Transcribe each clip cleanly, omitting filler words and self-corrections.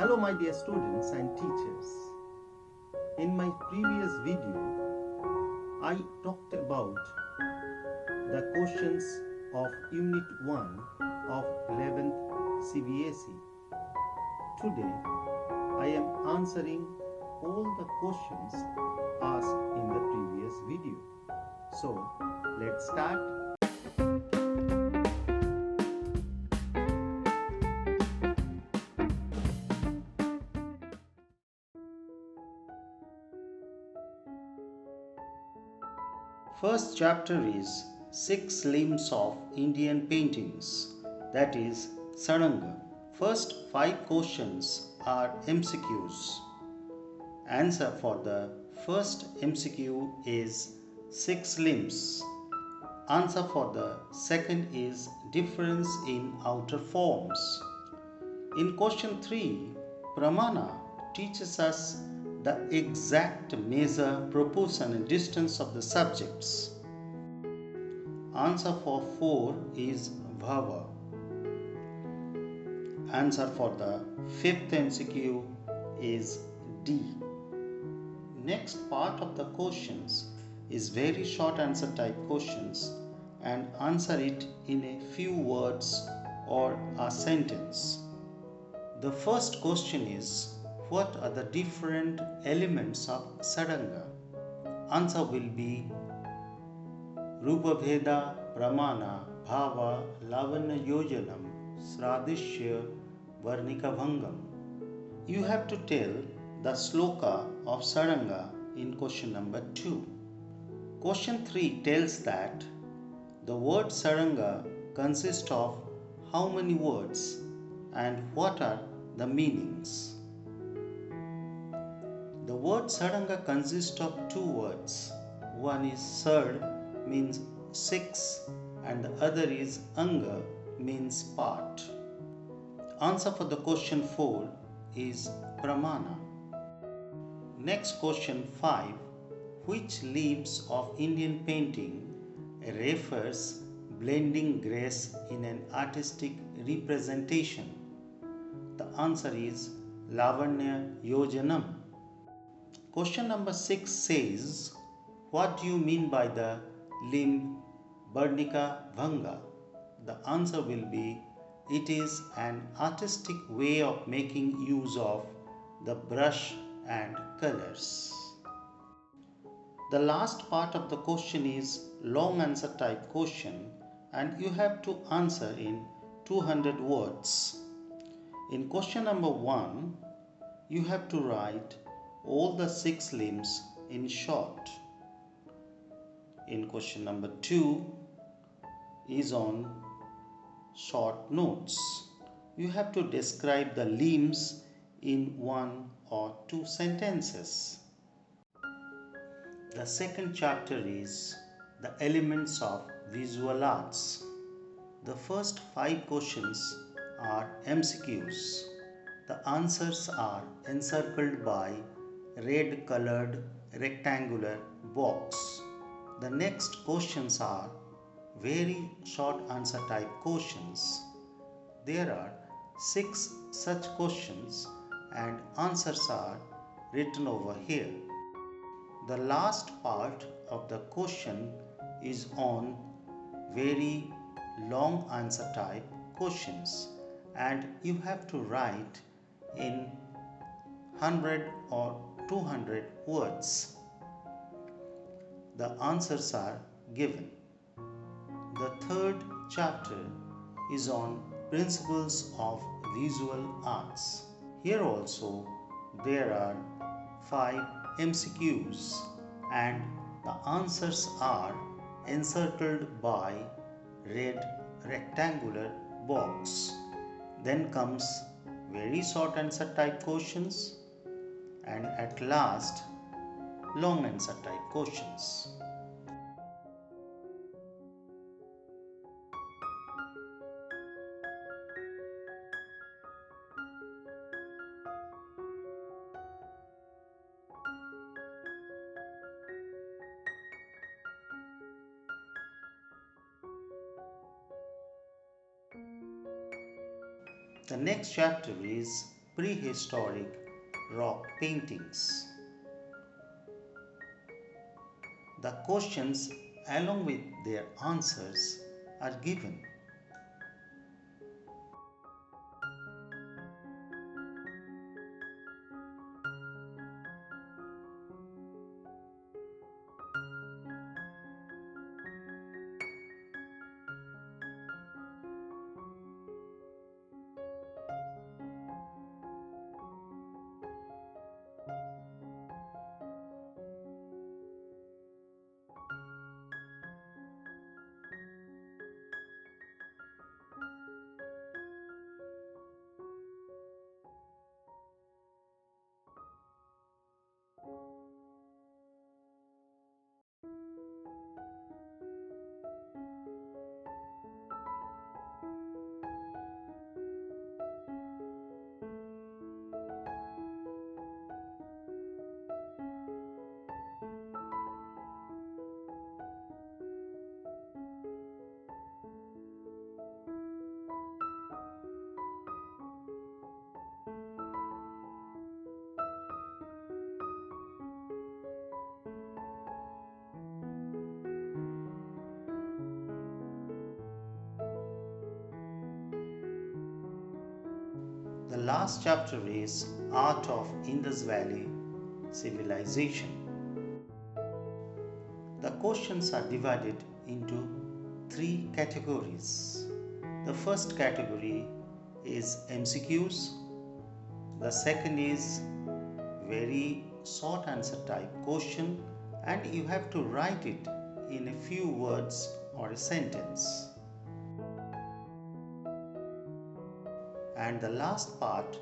Hello my dear students and teachers. In my previous video, I talked about the questions of Unit 1 of 11th CBSE. Today, I am answering all the questions asked in the previous video. So, let's start. First chapter is 6 limbs of Indian paintings, that is Saranga. First 5 questions are MCQs. Answer for the first MCQ is 6 limbs. Answer for the second is difference in outer forms. In question 3, Pramana teaches us the exact measure, proportion and distance of the subjects. Answer for 4 is Bhava. Answer for the 5th MCQ is D. Next part of the questions is very short answer type questions and answer it in a few words or a sentence. The first question is, what are the different elements of Saranga? Answer will be Rupabheda, Pramana, Bhava, Lavanya Yojanam, Sradishya, Varnika Bhangam. You have to tell the sloka of Saranga in question number 2. Question 3 tells that the word Saranga consists of how many words and what are the meanings. The word Saranga consists of 2 words. One is Sar, means 6, and the other is Anga, means part. Answer for the question 4 is Pramana. Next question 5. Which leaves of Indian painting refers blending grace in an artistic representation? The answer is Lavanya Yojanam. Question number 6 says, what do you mean by the limb Varnika Bhanga? The answer will be, it is an artistic way of making use of the brush and colors. The last part of the question is long answer type question and you have to answer in 200 words. In question number 1, you have to write all the 6 limbs in short. In question number 2 is on short notes. You have to describe the limbs in 1 or 2 sentences. The second chapter is the elements of visual arts. The first 5 questions are MCQs. The answers are encircled by red colored rectangular box. The next questions are very short answer type questions. There are 6 such questions and answers are written over here. The last part of the question is on very long answer type questions and you have to write in 100 or 200 words. The answers are given. The third chapter is on principles of visual arts. Here also there are 5 MCQs and the answers are encircled by red rectangular box. Then comes very short answer type questions and at last long answer type questions. The next chapter is prehistoric rock paintings. The questions along with their answers are given. The last chapter is Art of Indus Valley Civilization. The questions are divided into three categories. The first category is MCQs. The second is very short answer type question, and you have to write it in a few words or a sentence. And the last part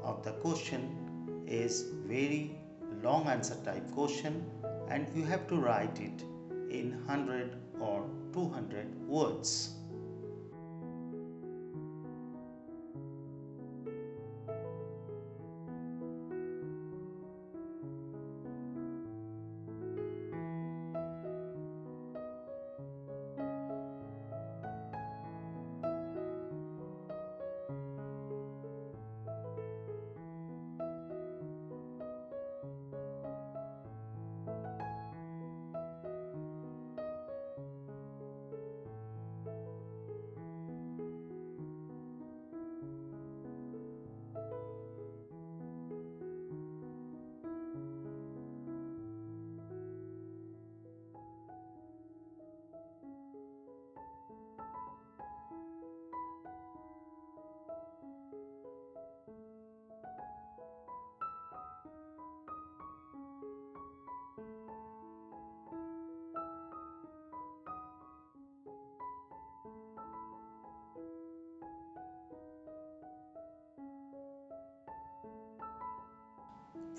of the question is very long answer type question, and you have to write it in 100 or 200 words.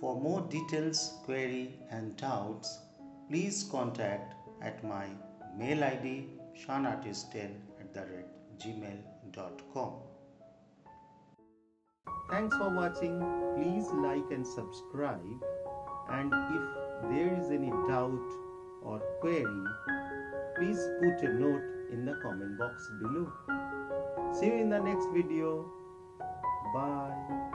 For more details, query and doubts, please contact at my mail ID shanartist10@gmail.com. Thanks for watching. Please like and subscribe, and if there is any doubt or query, please put a note in the comment box below. See you in the next video. Bye.